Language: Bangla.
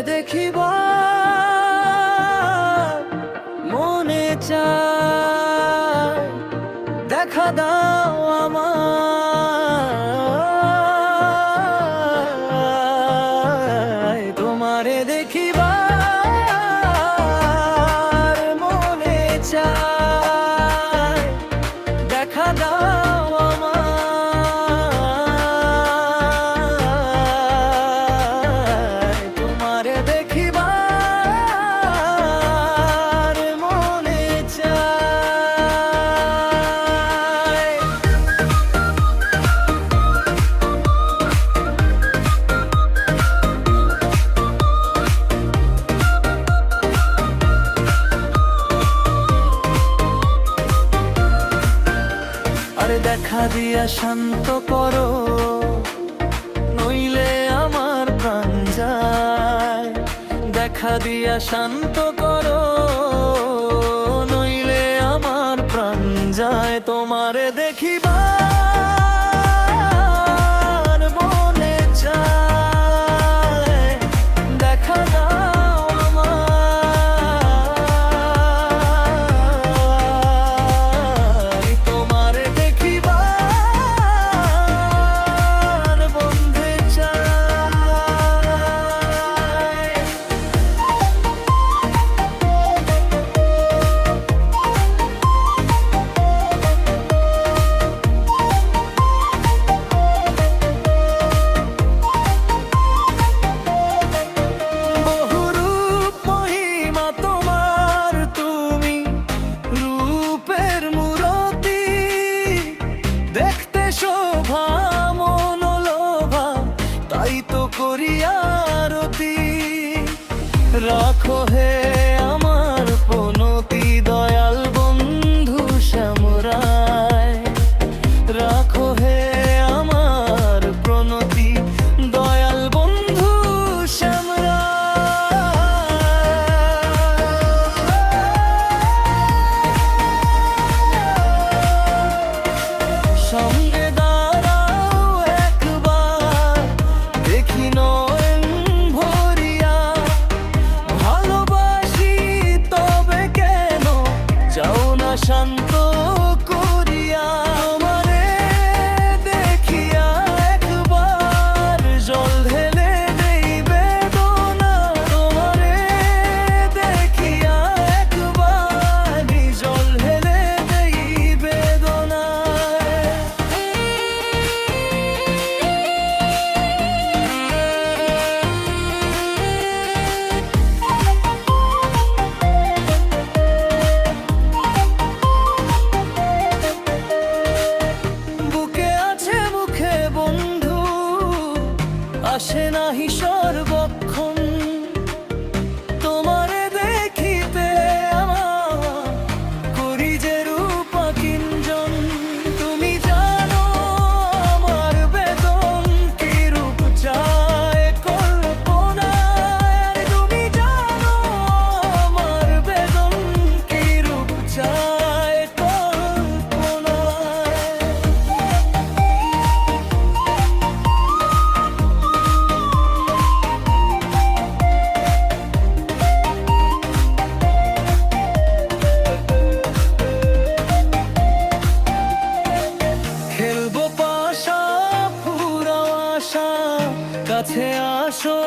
দেখিবার মনে চায়, দেখা দাও আমায়। তোমারে দেখিবার মনে চায়, দেখা দাও আমায়। তোমারে দেখিবার মনে চায়। আরে দেখা দিয়া শান্ত করো, নইলে আমার প্রাণ যায়। দেখা দিয়া শান্ত করো, নইলে আমার প্রাণ যায়। তোমারে দেখিবার মনে চায়, দেখা দাও আমায়। তোমারে দেখিবার বন্ধে চায়। বহুরূপ মহিমা তোমার, তুমি রূপের মূরতি। দেখতে শোভা মনোলোভা, তাই তো করি আরতি। রাখো হে আমার পনতি, দয়াল বন্ধু শ্যামরায়। রাখো হে আমার প্রণতি, দয়াল বন্ধু শ্যামরায়। সঙ্গে দাঁড়াও একবার, দেখি নয়ন ভরিয়া। ভালোবাসি তবে কেন যাও না শান্ত করিয়া। তোমারে দেখিয়া একবার জল ঢেলে দেই বেদনা। তোমারে দেখিয়া একবার জল ঢেলে দেই বেদনায়। বুকে আছে মুখে বন্ধু, আসে নাহি সর্বক্ষণ। তোমারে দেখিতে আমার করি যে রূপা কিঞ্জন। তুমি জানো আমার বেদন কি রূপ চায় কল্পনায়। তুমি জানো আমার বেদন কি রূপ চায় কল্পনায়। খেলবো পাশা ফুরাও আশা, কাছে আসো